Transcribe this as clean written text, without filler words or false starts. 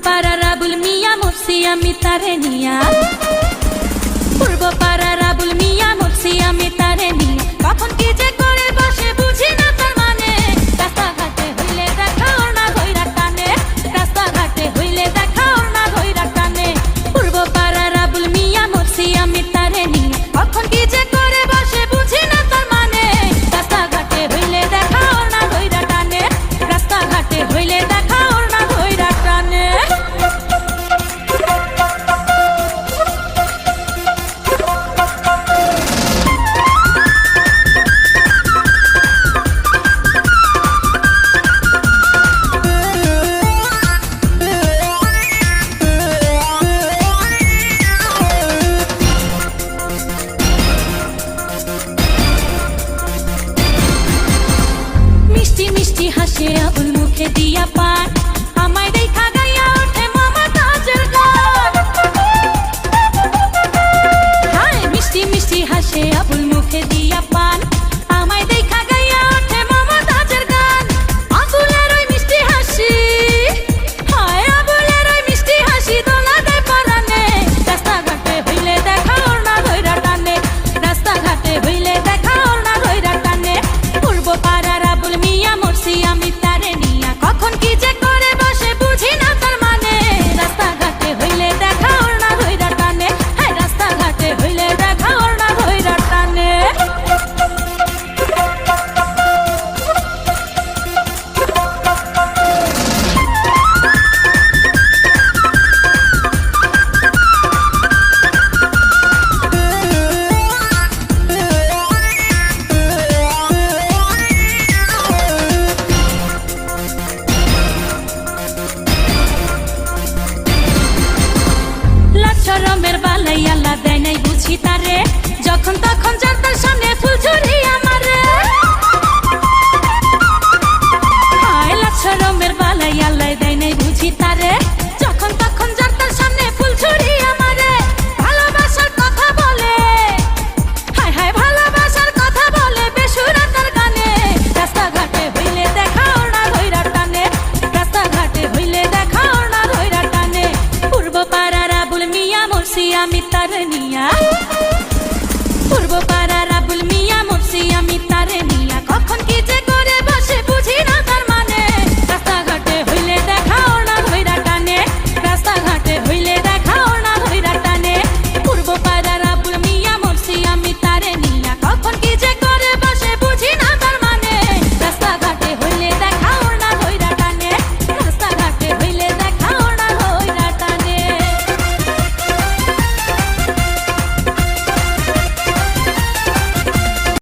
পাড়ার আবুল মিয়া মরছি আমি তারে নিয়া, পূর্ব পাড়ার আবুল মিয়া মরছি আমি তারে নিয়া। কখন কি যে করে বসে বুঝি না তার মানে, রাস্তাঘাটে হইলে দেখা ওর না ধইরা টানে, রাস্তাঘাটে হইলে দেখা ওর না ধইরা টানে। পূর্ব পাড়ার আবুল মিয়া মরছি আমি তারে নিয়া, কখন কি যে করে বসে বুঝি না তার মানে, রাস্তাঘাটে হইলে দেখা ওর না ধইরা টানে, রাস্তাঘাটে হইলে দেখা ওর না ধইরা টানে। মিষ্টি মিষ্টি হাসে আবুল মুখে দিয়া পান,